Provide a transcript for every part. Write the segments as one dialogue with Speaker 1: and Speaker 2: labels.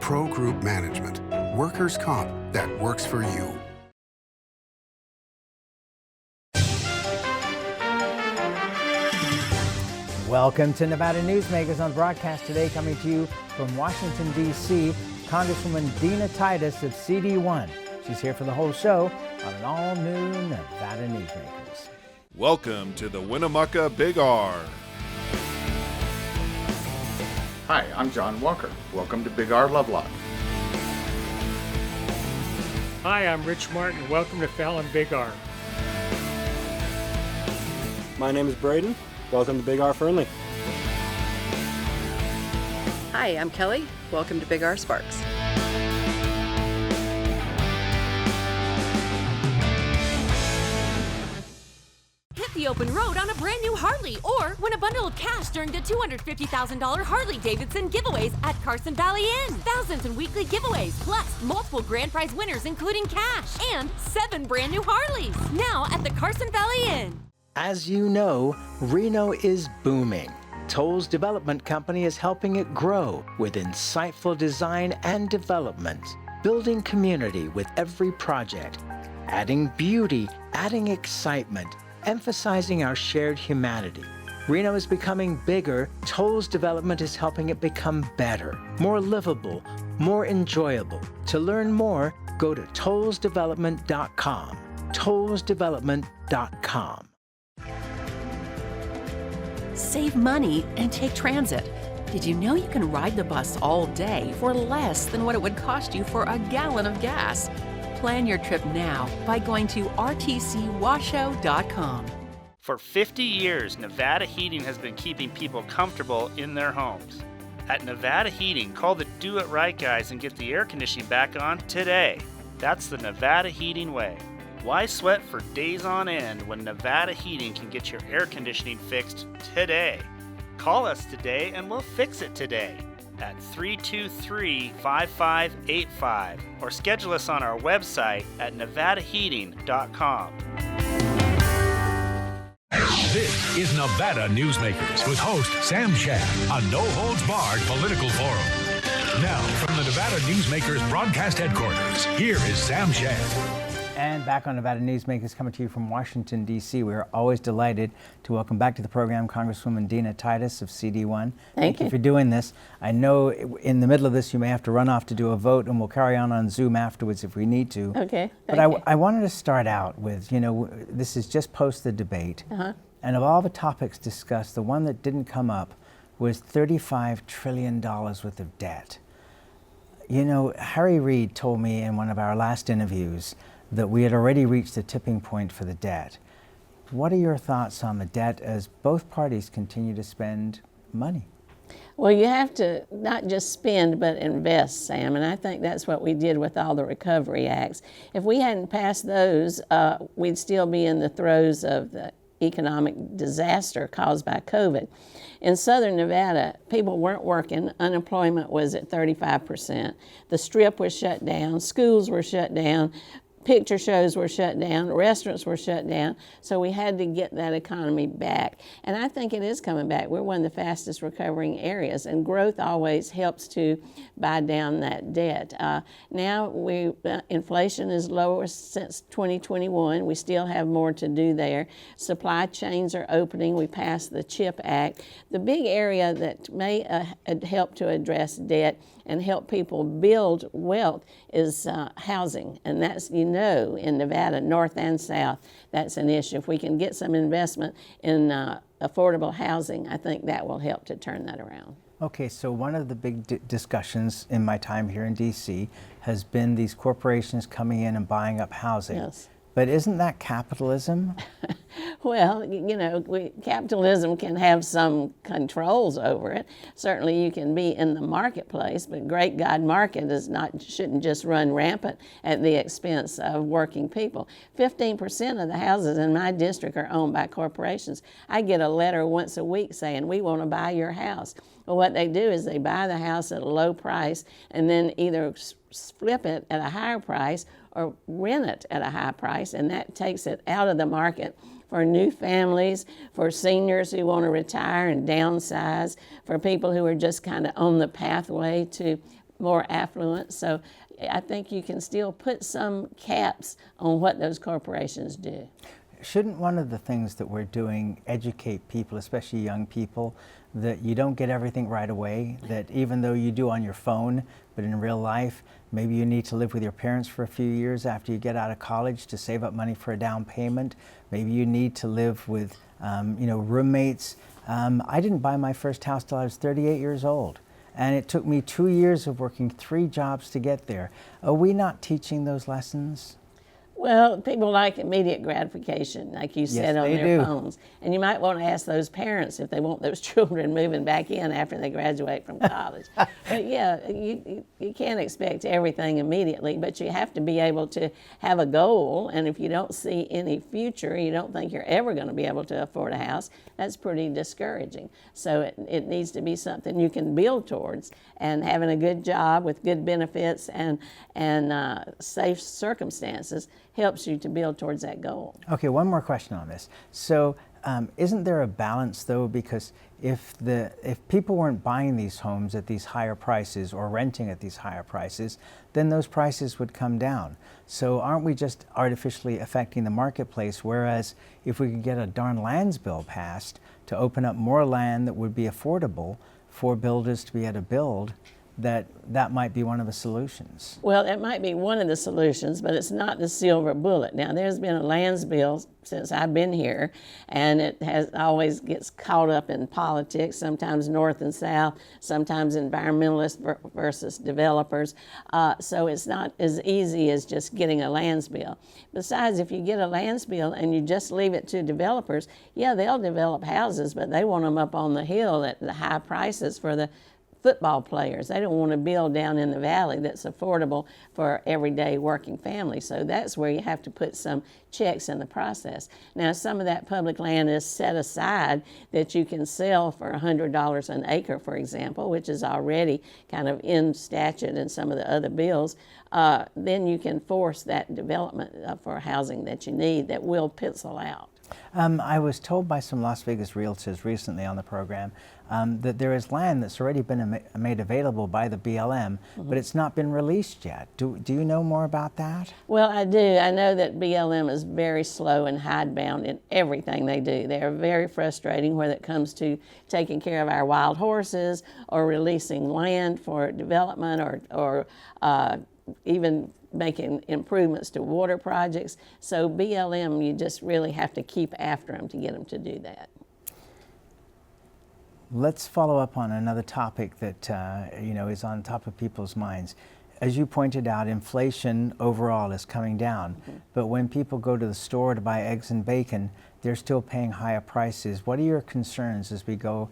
Speaker 1: Pro Group Management. Workers' comp that works for you.
Speaker 2: Welcome to Nevada Newsmakers on broadcast today, coming to you from Washington, D.C., Congresswoman Dina Titus of CD1. She's here for the whole show on an all-new Nevada Newsmakers.
Speaker 3: Welcome to the Winnemucca Big R.
Speaker 4: Hi, I'm John Walker. Welcome to Big R Lovelock.
Speaker 5: Hi, I'm Rich Martin. Welcome to Fallon Big R.
Speaker 6: My name is Braden. Welcome to Big R Fernley.
Speaker 7: Hi, I'm Kelly. Welcome to Big R Sparks.
Speaker 8: Hit the open road on a brand new Harley or win a bundle of cash during the $250,000 Harley-Davidson giveaways at Carson Valley Inn. Thousands in weekly giveaways, plus multiple grand prize winners including cash and 7 brand new Harleys. Now at the Carson Valley Inn.
Speaker 2: As you know, Reno is booming. Toll's development company is helping it grow with insightful design and development, building community with every project, adding beauty, adding excitement, emphasizing our shared humanity. Reno is becoming bigger. Toll's development is helping it become better, more livable, more enjoyable. To learn more, go to tollsdevelopment.com. tollsdevelopment.com.
Speaker 9: Save money and take transit. Did you know you can ride the bus all day for less than what it would cost you for a gallon of gas? Plan your trip now by going to rtcwashoe.com.
Speaker 10: For 50 years, Nevada Heating has been keeping people comfortable in their homes. At Nevada Heating, call the do-it-right guys and get the air conditioning back on today. That's the Nevada Heating way. Why sweat for days on end when Nevada Heating can get your air conditioning fixed today? Call us today and we'll fix it today at 323-5585 or schedule us on our website at nevadaheating.com.
Speaker 11: This is Nevada Newsmakers with host Sam Shad, a no-holds-barred political forum. Now, from the Nevada Newsmakers broadcast headquarters, here is Sam Shad.
Speaker 2: And back on Nevada Newsmakers, coming to you from Washington, D.C. We are always delighted to welcome back to the program Congresswoman Dina Titus of CD1. Thank you for doing this. I know in the middle of this you may have to run off to do a vote, and we'll carry on Zoom afterwards if we need to.
Speaker 12: Okay.
Speaker 2: But I wanted to start out with, this is just post the debate. And of all the topics discussed, the one that didn't come up was $35 trillion worth of debt. Harry Reid told me in one of our last interviews that we had already reached the tipping point for the debt. What are your thoughts on the debt as both parties continue to spend money?
Speaker 12: Well, you have to not just spend, but invest, Sam, and I think that's what we did with all the recovery acts. If we hadn't passed those, we'd still be in the throes of the economic disaster caused by COVID. In Southern Nevada, people weren't working. Unemployment was at 35%. The Strip was shut down. Schools were shut down. Picture shows were shut down, restaurants were shut down, so we had to get that economy back. And I think it is coming back. We're one of the fastest recovering areas, and growth always helps to buy down that debt. Now inflation is lower since 2021. We still have more to do there. Supply chains are opening. We passed the CHIP Act. The big area that may help to address debt and help people build wealth is housing. And that's, in Nevada, north and south, that's an issue. If we can get some investment in affordable housing, I think that will help to turn that around.
Speaker 2: Okay, so one of the big discussions in my time here in D.C. has been these corporations coming in and buying up housing.
Speaker 12: Yes.
Speaker 2: But isn't that capitalism?
Speaker 12: Well, capitalism can have some controls over it. Certainly you can be in the marketplace, but great God, market shouldn't just run rampant at the expense of working people. 15% of the houses in my district are owned by corporations. I get a letter once a week saying, we want to buy your house. Well, what they do is they buy the house at a low price and then either flip it at a higher price or rent it at a high price, and that takes it out of the market for new families, for seniors who want to retire and downsize, for people who are just kind of on the pathway to more affluent. So I think you can still put some caps on what those corporations do.
Speaker 2: Shouldn't one of the things that we're doing educate people, especially young people, that you don't get everything right away, that even though you do on your phone, but in real life, maybe you need to live with your parents for a few years after you get out of college to save up money for a down payment. Maybe you need to live with roommates. I didn't buy my first house till I was 38 years old. And it took me 2 years of working 3 jobs to get there. Are we not teaching those lessons?
Speaker 12: Well, people like immediate gratification, like you said, on their phones. And you might want to ask those parents if they want those children moving back in after they graduate from college. But yeah, you can't expect everything immediately, but you have to be able to have a goal. And if you don't see any future, you don't think you're ever going to be able to afford a house, that's pretty discouraging. So it needs to be something you can build towards. And having a good job with good benefits and safe circumstances helps you to build towards that goal.
Speaker 2: Okay, one more question on this. So isn't there a balance though? Because if people weren't buying these homes at these higher prices or renting at these higher prices, then those prices would come down. So aren't we just artificially affecting the marketplace? Whereas if we could get a darn lands bill passed to open up more land that would be affordable for builders to be able to build, that might be one of the solutions.
Speaker 12: Well, it might be one of the solutions, but it's not the silver bullet. Now, there's been a lands bill since I've been here, and it always gets caught up in politics, sometimes north and south, sometimes environmentalists versus developers. So it's not as easy as just getting a lands bill. Besides, if you get a lands bill and you just leave it to developers, yeah, they'll develop houses, but they want them up on the hill at the high prices for the football players. They don't want to build down in the valley that's affordable for everyday working families. So that's where you have to put some checks in the process. Now, some of that public land is set aside that you can sell for $100 an acre, for example, which is already kind of in statute in some of the other bills. Then you can force that development for housing that you need that will pencil out.
Speaker 2: I was told by some Las Vegas realtors recently on the program that there is land that's already been made available by the BLM, but it's not been released yet. Do you know more about that?
Speaker 12: Well, I do. I know that BLM is very slow and hidebound in everything they do. They are very frustrating when it comes to taking care of our wild horses or releasing land for development or even making improvements to water projects. So BLM, you just really have to keep after them to get them to do that.
Speaker 2: Let's follow up on another topic that is on top of people's minds. As you pointed out, inflation overall is coming down, but when people go to the store to buy eggs and bacon, they're still paying higher prices. What are your concerns as we go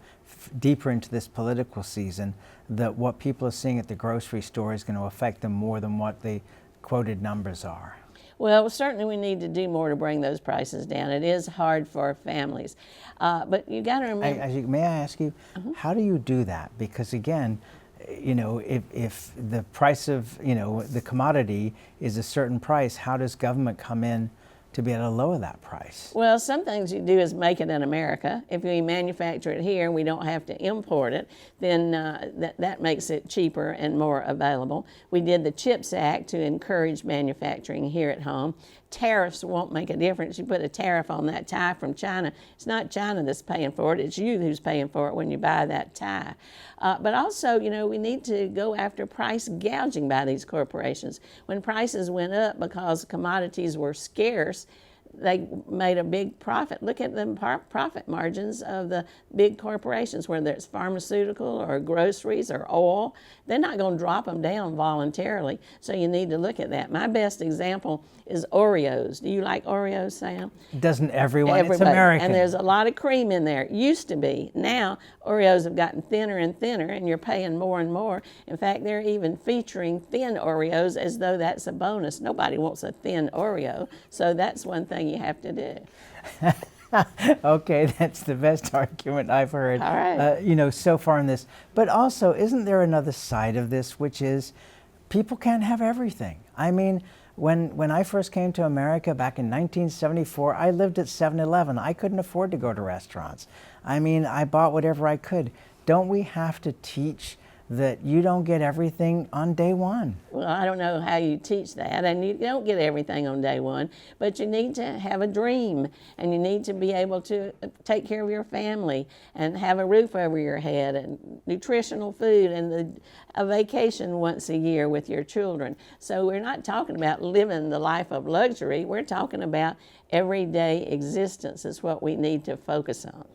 Speaker 2: deeper into this political season, that what people are seeing at the grocery store is going to affect them more than what the quoted numbers are?
Speaker 12: Well, certainly we need to do more to bring those prices down. It is hard for families, but you got to remember.
Speaker 2: May I ask you, how do you do that? Because again, if the price of the commodity is a certain price, how does government come in to be able to lower that price?
Speaker 12: Well, some things you do is make it in America. If we manufacture it here and we don't have to import it, then that makes it cheaper and more available. We did the CHIPS Act to encourage manufacturing here at home. Tariffs won't make a difference. You put a tariff on that tie from China, it's not China that's paying for it, it's you who's paying for it when you buy that tie. But also, we need to go after price gouging by these corporations. When prices went up because commodities were scarce, they made a big profit. Look at the profit margins of the big corporations, whether it's pharmaceutical or groceries or oil. They're not going to drop them down voluntarily, so you need to look at that. My best example is Oreos. Do you like Oreos, Sam?
Speaker 2: Doesn't everyone?
Speaker 12: Everybody.
Speaker 2: It's American.
Speaker 12: And there's a lot of cream in there. Used to be. Now, Oreos have gotten thinner and thinner, and you're paying more and more. In fact, they're even featuring thin Oreos as though that's a bonus. Nobody wants a thin Oreo, so that's one thing you have to do.
Speaker 2: Okay, that's the best argument I've heard.
Speaker 12: All right.
Speaker 2: So far in this. But also, isn't there another side of this, which is people can't have everything? I mean, when I first came to America back in 1974, I lived at 7-Eleven. I couldn't afford to go to restaurants. I mean, I bought whatever I could. Don't we have to teach that you don't get everything on day one.
Speaker 12: Well, I don't know how you teach that, and you don't get everything on day one, but you need to have a dream, and you need to be able to take care of your family and have a roof over your head and nutritional food and a vacation once a year with your children. So we're not talking about living the life of luxury. We're talking about everyday existence is what we need to focus on.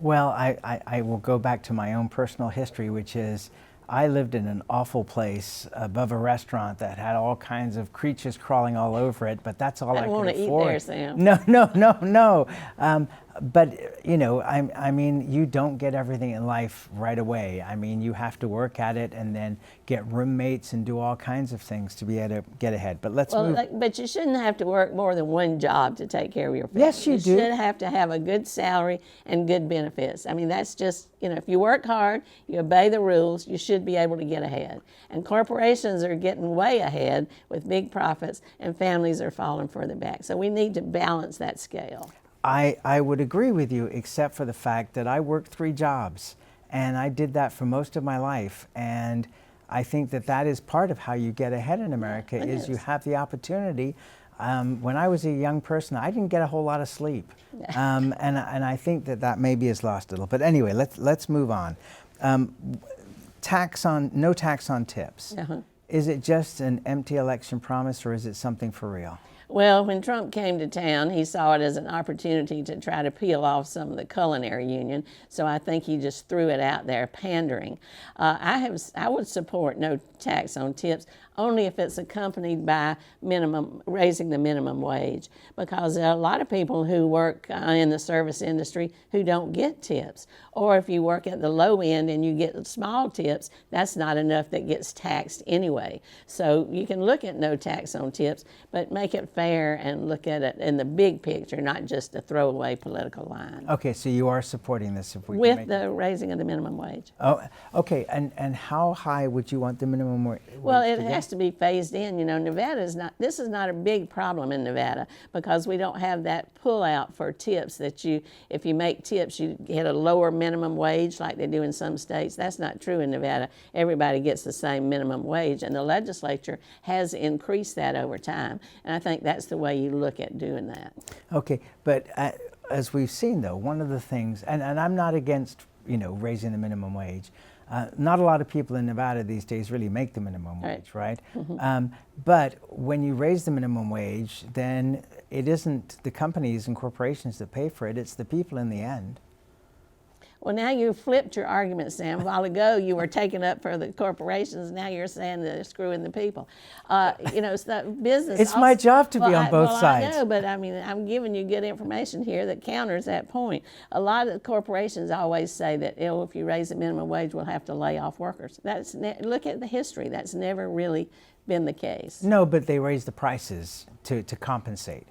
Speaker 2: Well, I will go back to my own personal history, which is I lived in an awful place above a restaurant that had all kinds of creatures crawling all over it, but that's all I could afford.
Speaker 12: I don't want to eat there, Sam.
Speaker 2: No. But, you know, I mean, you don't get everything in life right away. I mean, you have to work at it and then get roommates and do all kinds of things to be able to get ahead. But let's move.
Speaker 12: But you shouldn't have to work more than one job to take care of your family.
Speaker 2: Yes, you do.
Speaker 12: You should have to have a good salary and good benefits. I mean, that's just, you know, if you work hard, you obey the rules, you should be able to get ahead. And corporations are getting way ahead with big profits, and families are falling further back. So we need to balance that scale.
Speaker 2: I would agree with you, except for the fact that I worked 3 jobs, and I did that for most of my life. And I think that that is part of how you get ahead in America, is you have the opportunity. When I was a young person, I didn't get a whole lot of sleep, and I think that that maybe is lost a little. But anyway, let's move on. No tax on tips. Is it just an empty election promise, or is it something for real?
Speaker 12: Well, when Trump came to town, he saw it as an opportunity to try to peel off some of the culinary union. So I think he just threw it out there, pandering. I would support no tax on tips, only if it's accompanied by raising the minimum wage, because there are a lot of people who work in the service industry who don't get tips. Or if you work at the low end and you get small tips, that's not enough that gets taxed anyway. So you can look at no tax on tips, but make it fair and look at it in the big picture, not just a throwaway political line.
Speaker 2: Okay, so you are supporting this if we
Speaker 12: with
Speaker 2: can make
Speaker 12: the raising of the minimum wage.
Speaker 2: Oh, okay. And how high would you want the minimum wage?
Speaker 12: Well, it has to be phased in. You know, this is not a big problem in Nevada, because we don't have that pullout for tips that if you make tips, you get a lower minimum wage like they do in some states. That's not true in Nevada. Everybody gets the same minimum wage, and the legislature has increased that over time. And I think that's the way you look at doing that.
Speaker 2: Okay, but as we've seen, though, one of the things, and I'm not against, you know, raising the minimum wage. Not a lot of people in Nevada these days really make the minimum wage, right? But when you raise the minimum wage, then it isn't the companies and corporations that pay for it, it's the people in the end.
Speaker 12: Well, now you flipped your argument, Sam. A while ago, you were taking up for the corporations. Now you're saying they're screwing the people. You know, it's not business.
Speaker 2: It's my job to be on both sides.
Speaker 12: I know, but I mean, I'm giving you good information here that counters that point. A lot of the corporations always say that, you know, if you raise the minimum wage, we'll have to lay off workers. Look at the history. That's never really been the case.
Speaker 2: No, but they raise the prices to compensate.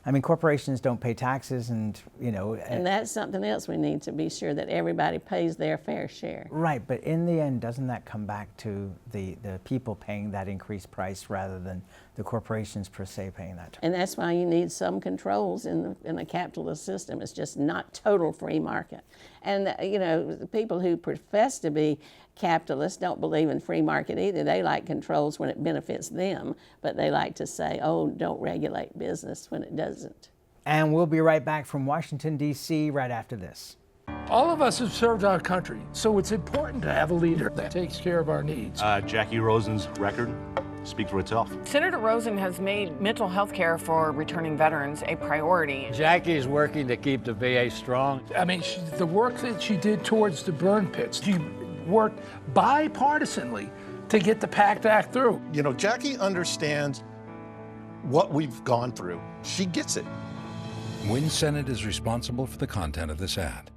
Speaker 2: I mean, corporations don't pay taxes, and, you know.
Speaker 12: And that's something else we need to be sure that everybody pays their fair share.
Speaker 2: Right, but in the end, doesn't that come back to the people paying that increased price rather than the corporations per se paying that?
Speaker 12: And that's why you need some controls in a capitalist system. It's just not total free market. And, you know, the people who profess to be capitalists don't believe in free market either. They like controls when it benefits them, but they like to say, oh, don't regulate business when it doesn't.
Speaker 2: And we'll be right back from Washington, D.C. right after this.
Speaker 13: All of us have served our country, so it's important to have a leader that takes care of our needs.
Speaker 14: Jackie Rosen's record speaks for itself.
Speaker 15: Senator Rosen has made mental health care for returning veterans a priority.
Speaker 16: Jackie's working to keep the VA strong.
Speaker 13: I mean, the work that she did towards the burn pits, she worked bipartisanly to get the PACT Act through.
Speaker 17: You know, Jackie understands what we've gone through. She gets it.
Speaker 18: Wynn Senate is responsible for the content of this ad.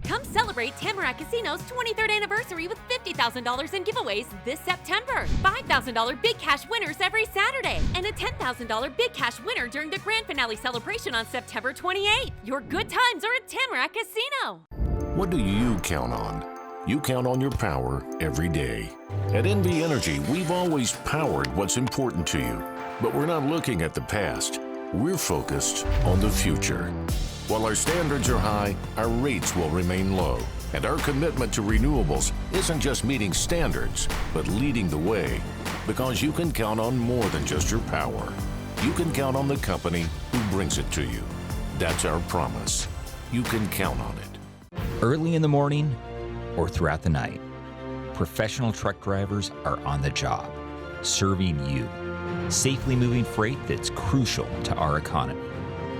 Speaker 8: Come celebrate Tamarack Casino's 23rd anniversary with $50,000 in giveaways this September. $5,000 big cash winners every Saturday, and a $10,000 big cash winner during the grand finale celebration on September 28th. Your good times are at Tamarack Casino.
Speaker 19: What do you count on? You count on your power every day. At NV Energy, we've always powered what's important to you, but we're not looking at the past. We're focused on the future. While our standards are high, our rates will remain low. And our commitment to renewables isn't just meeting standards, but leading the way. Because you can count on more than just your power. You can count on the company who brings it to you. That's our promise. You can count on it.
Speaker 20: Early in the morning or throughout the night, professional truck drivers are on the job, serving you, safely moving freight that's crucial to our economy.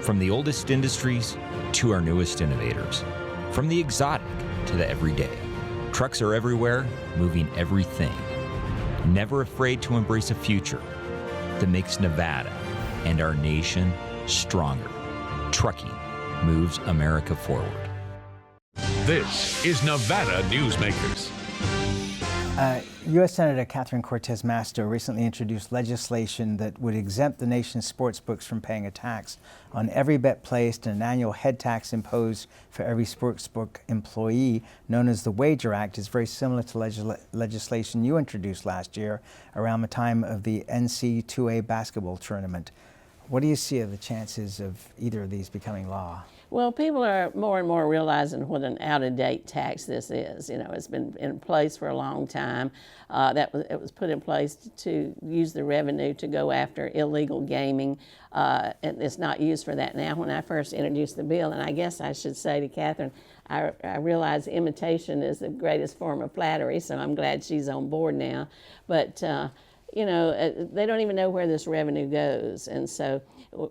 Speaker 20: From the oldest industries to our newest innovators, from the exotic to the everyday. Trucks are everywhere, moving everything. Never afraid to embrace a future that makes Nevada and our nation stronger. Trucking moves America forward.
Speaker 11: This is Nevada Newsmakers.
Speaker 2: U.S. Senator Catherine Cortez Masto recently introduced legislation that would exempt the nation's sports books from paying a tax on every bet placed and an annual head tax imposed for every sportsbook employee, known as the Wager Act. Is very similar to legislation you introduced last year around the time of the NC2A basketball tournament. What do you see of the chances of either of these becoming law?
Speaker 12: Well, people are more and more realizing what an out-of-date tax this is. You know, it's been in place for a long time. It was put in place to use the revenue to go after illegal gaming. And it's not used for that now. When I first introduced the bill, and I guess I should say to Catherine, I realize imitation is the greatest form of flattery, so I'm glad she's on board now. But you know, they don't even know where this revenue goes. And so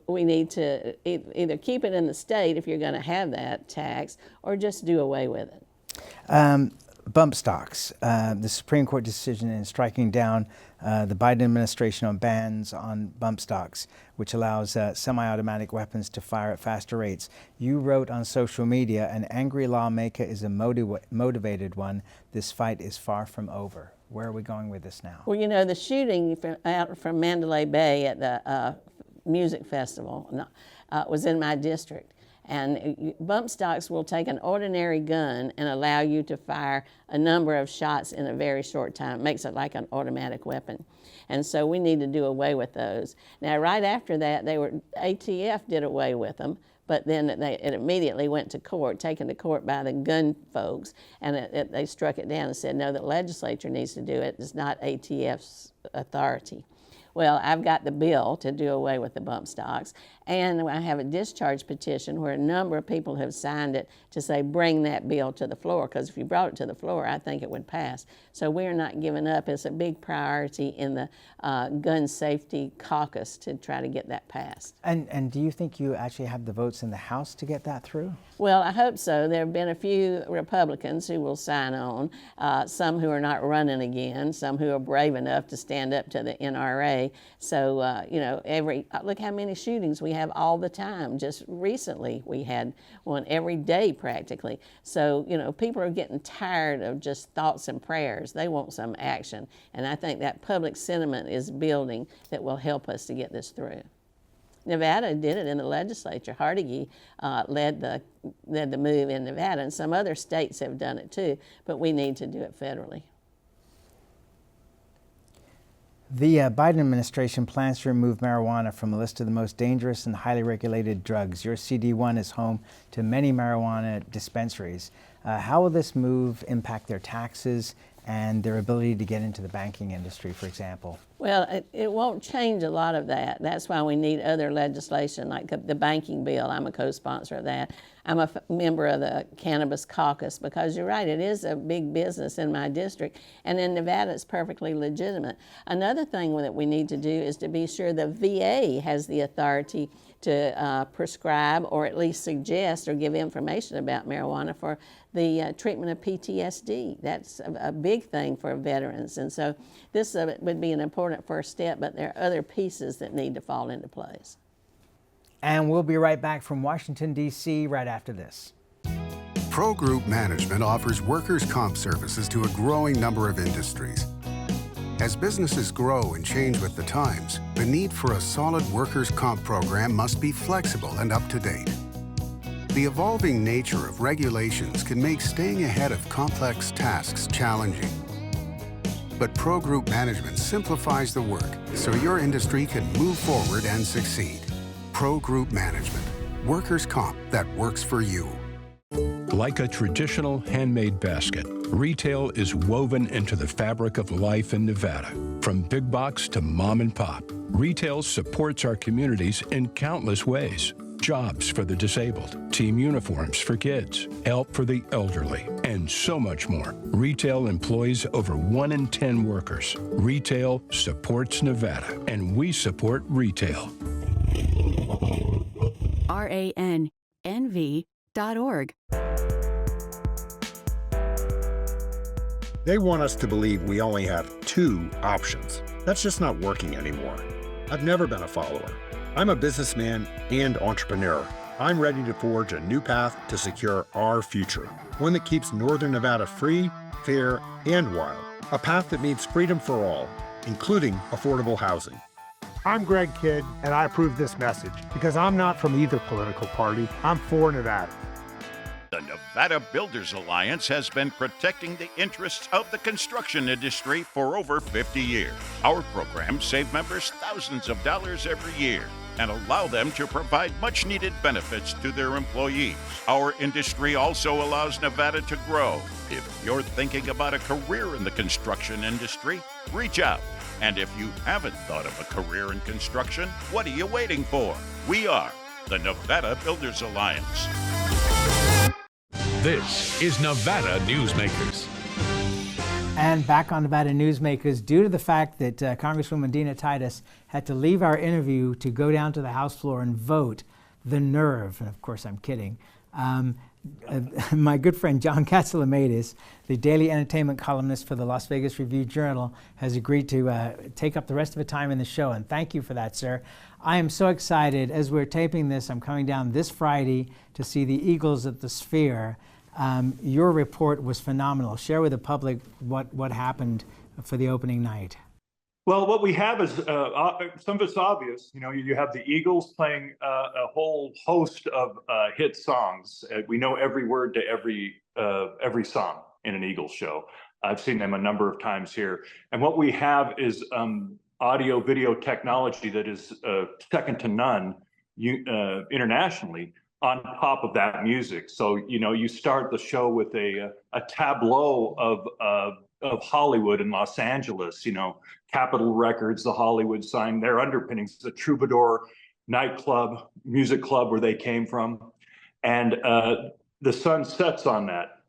Speaker 12: we need to either keep it in the state if you're going to have that tax, or just do away with it.
Speaker 2: Bump stocks. The Supreme Court decision in striking down the Biden administration on bans on bump stocks, which allows semi-automatic weapons to fire at faster rates. You wrote on social media, "An angry lawmaker is a motivated one. This fight is far from over." Where are we going with this now?
Speaker 12: Well, you know, the shooting out from Mandalay Bay at the music festival was in my district. And bump stocks will take an ordinary gun and allow you to fire a number of shots in a very short time. It makes it like an automatic weapon. And so we need to do away with those. Now, right after that, ATF did away with them. But then it immediately went to court, taken to court by the gun folks, and they struck it down and said, no, the legislature needs to do it. It's not ATF's authority. Well, I've got the bill to do away with the bump stocks, and I have a discharge petition where a number of people have signed it to say bring that bill to the floor, because if you brought it to the floor, I think it would pass. So we're not giving up. It's a big priority in the gun safety caucus to try to get that passed.
Speaker 2: And do you think you actually have the votes in the House to get that through?
Speaker 12: Well, I hope so. There have been a few Republicans who will sign on, some who are not running again, some who are brave enough to stand up to the NRA. So, you know, look how many shootings we have all the time. Just recently we had one every day practically. So, you know, people are getting tired of just thoughts and prayers. They want some action. And I think that public sentiment is building that will help us to get this through. Nevada did it in the legislature. Hardigy led the move in Nevada, and some other states have done it too, but we need to do it federally.
Speaker 2: The Biden administration plans to remove marijuana from a list of the most dangerous and highly regulated drugs. Your CD1 is home to many marijuana dispensaries. How will this move impact their taxes and their ability to get into the banking industry, for example?
Speaker 12: Well, it won't change a lot of that. That's why we need other legislation, like the banking bill. I'm a co-sponsor of that. I'm a member of the Cannabis Caucus, because you're right, it is a big business in my district, and in Nevada it's perfectly legitimate. Another thing that we need to do is to be sure the VA has the authority to prescribe or at least suggest or give information about marijuana for the treatment of PTSD. That's a big thing for veterans, and so this would be an important first step, but there are other pieces that need to fall into place.
Speaker 2: And we'll be right back from Washington, D.C. right after this.
Speaker 1: Pro Group Management offers workers' comp services to a growing number of industries. As businesses grow and change with the times, the need for a solid workers' comp program must be flexible and up to date. The evolving nature of regulations can make staying ahead of complex tasks challenging. But Pro Group Management simplifies the work so your industry can move forward and succeed. Pro Group Management, workers' comp that works for you.
Speaker 21: Like a traditional handmade basket, retail is woven into the fabric of life in Nevada. From big box to mom and pop, retail supports our communities in countless ways. Jobs for the disabled, team uniforms for kids, help for the elderly, and so much more. Retail employs over 1 in 10 workers. Retail supports Nevada, and we support retail.
Speaker 9: RANNV.org.
Speaker 22: They want us to believe we only have 2 options. That's just not working anymore. I've never been a follower. I'm a businessman and entrepreneur. I'm ready to forge a new path to secure our future, one that keeps Northern Nevada free, fair, and wild. A path that means freedom for all, including affordable housing.
Speaker 23: I'm Greg Kidd, and I approve this message because I'm not from either political party. I'm for Nevada.
Speaker 24: The Nevada Builders Alliance has been protecting the interests of the construction industry for over 50 years. Our programs save members thousands of dollars every year and allow them to provide much-needed benefits to their employees. Our industry also allows Nevada to grow. If you're thinking about a career in the construction industry, reach out. And if you haven't thought of a career in construction, what are you waiting for? We are the Nevada Builders Alliance.
Speaker 11: This is Nevada Newsmakers.
Speaker 2: And back on Nevada Newsmakers, due to the fact that Congresswoman Dina Titus had to leave our interview to go down to the House floor and vote, the nerve, and of course I'm kidding, my good friend John Katsilometes, the daily entertainment columnist for the Las Vegas Review-Journal, has agreed to take up the rest of the time in the show, and thank you for that, sir. I am so excited. As we're taping this, I'm coming down this Friday to see the Eagles at the Sphere. Your report was phenomenal. Share with the public what happened for the opening night.
Speaker 25: Well, what we have is some of it's obvious. You know, you have the Eagles playing a whole host of hit songs. We know every word to every song in an Eagles show. I've seen them a number of times here. And what we have is audio video technology that is second to none internationally on top of that music. So, you know, you start the show with a tableau of Hollywood and Los Angeles, you know, Capitol Records, the Hollywood sign, their underpinnings, the Troubadour nightclub, music club where they came from. And the sun sets on that.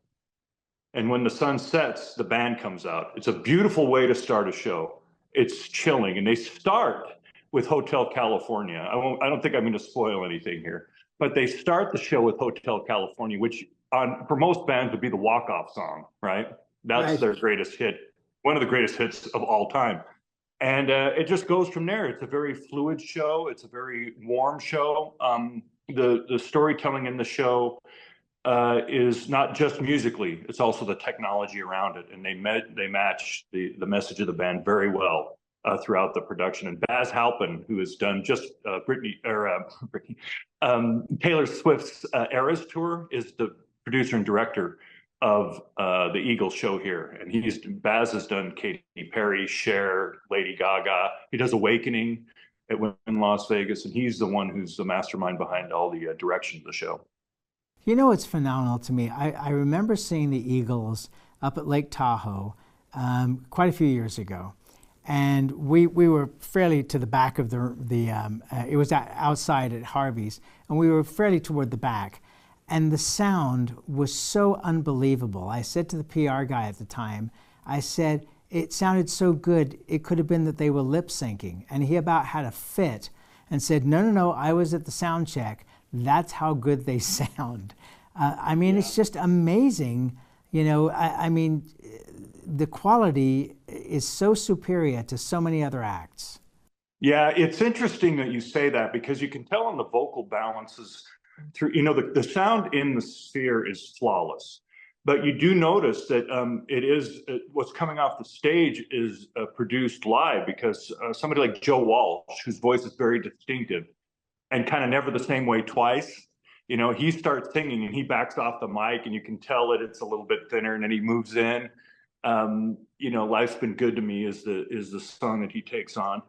Speaker 25: And when the sun sets, the band comes out. It's a beautiful way to start a show. It's chilling. And they start with Hotel California. I don't think I'm going to spoil anything here, but they start the show with Hotel California, which for most bands would be the walk-off song, right? That's their greatest hit, one of the greatest hits of all time. And it just goes from there. It's a very fluid show. It's a very warm show. The storytelling in the show is not just musically, it's also the technology around it. And they match the message of the band very well throughout the production. And Baz Halpin, who has done just Taylor Swift's Eras Tour, is the producer and director of the Eagles show here. And Baz has done Katy Perry, Cher, Lady Gaga. He does Awakening in Las Vegas, and he's the one who's the mastermind behind all the direction of the show.
Speaker 2: You know what's phenomenal to me? I remember seeing the Eagles up at Lake Tahoe quite a few years ago. And we were fairly to the back of it was outside at Harvey's, and we were fairly toward the back. And the sound was so unbelievable. I said to the PR guy at the time, I said, it sounded so good, it could have been that they were lip syncing. And he about had a fit and said, no, I was at the sound check. That's how good they sound. I mean, it's just amazing. You know, I mean, the quality is so superior to so many other acts.
Speaker 25: Yeah, it's interesting that you say that because you can tell on the vocal balances through, you know, the sound in the Sphere is flawless, but you do notice that what's coming off the stage is produced live because somebody like Joe Walsh, whose voice is very distinctive and kind of never the same way twice, you know, he starts singing and he backs off the mic and you can tell that it's a little bit thinner and then he moves in. You know, Life's Been Good to Me is the song that he takes on.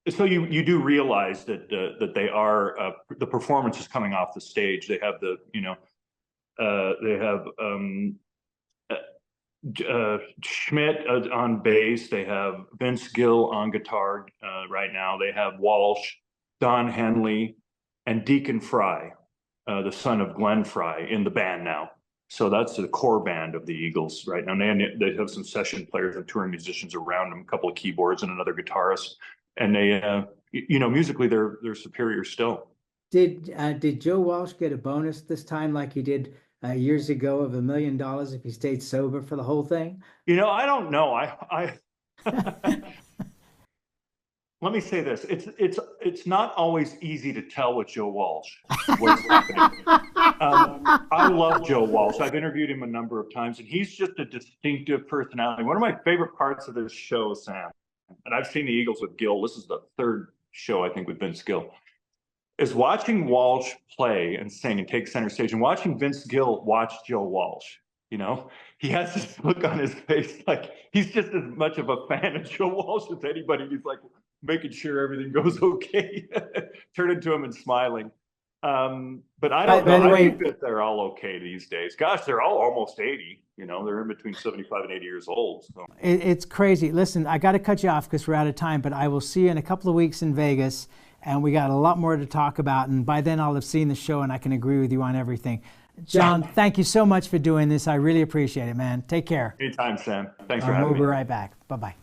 Speaker 25: So you do realize that they are the performance is coming off the stage. They have They have Schmidt on bass. They have Vince Gill on guitar right now. They have Walsh, Don Henley, and Deacon Fry, the son of Glenn Fry, in the band now. So that's the core band of the Eagles right now. And they have some session players and touring musicians around them, a couple of keyboards and another guitarist. And they, musically, they're superior still.
Speaker 3: Did Joe Walsh get a bonus this time like he did years ago of $1 million if he stayed sober for the whole thing?
Speaker 25: I don't know. I let me say this: it's not always easy to tell with Joe Walsh what's happening. I love Joe Walsh. I've interviewed him a number of times, and he's just a distinctive personality. One of my favorite parts of this show, Sam, and I've seen the Eagles with Gill. This is the third show, I think, with Vince Gill, is watching Walsh play and sing and take center stage, and watching Vince Gill watch Joe Walsh. He has this look on his face like he's just as much of a fan of Joe Walsh as anybody. He's like making sure everything goes okay, turning to him and smiling. But I don't know. I think that they're all okay these days. Gosh, they're all almost 80. They're in between 75 and 80 years old. So.
Speaker 3: It's crazy. Listen, I got to cut you off because we're out of time, but I will see you in a couple of weeks in Vegas, and we got a lot more to talk about. And by then I'll have seen the show and I can agree with you on everything. John, thank you so much for doing this. I really appreciate it, man. Take care.
Speaker 25: Anytime, Sam. Thanks for having me.
Speaker 3: We'll be right back. Bye-bye.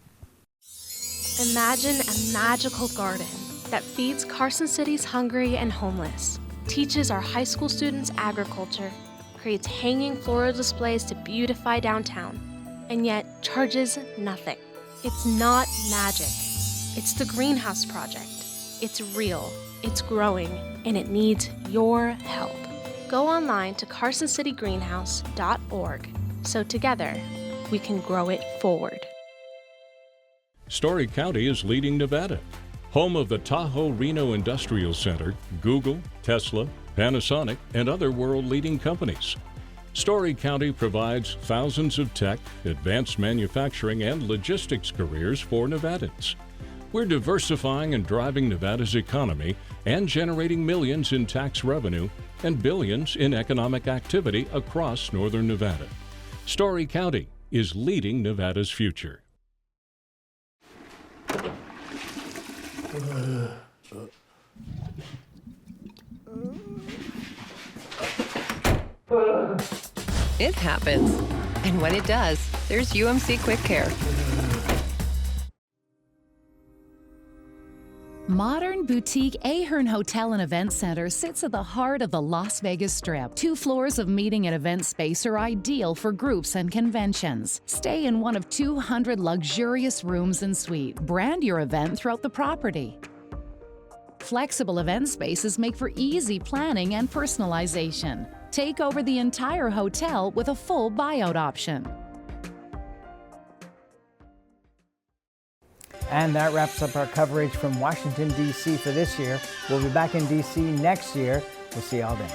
Speaker 4: Imagine a magical garden that feeds Carson City's hungry and homeless, teaches our high school students agriculture, creates hanging floral displays to beautify downtown, and yet charges nothing. It's not magic. It's the Greenhouse Project. It's real, it's growing, and it needs your help. Go online to carsоncitygreenhouse.org so together we can grow it forward.
Speaker 5: Story County is leading Nevada. Home of the Tahoe Reno Industrial Center, Google, Tesla, Panasonic, and other world-leading companies. Story County provides thousands of tech, advanced manufacturing, and logistics careers for Nevadans. We're diversifying and driving Nevada's economy and generating millions in tax revenue and billions in economic activity across northern Nevada. Story County is leading Nevada's future.
Speaker 6: It happens. And when it does, there's UMC Quick Care.
Speaker 7: Modern boutique Ahern Hotel and Event Center sits at the heart of the Las Vegas Strip. 2 floors of meeting and event space are ideal for groups and conventions. Stay in one of 200 luxurious rooms and suites. Brand your event throughout the property. Flexible event spaces make for easy planning and personalization. Take over the entire hotel with a full buyout option.
Speaker 3: And that wraps up our coverage from Washington, D.C. for this year. We'll be back in D.C. next year. We'll see y'all then.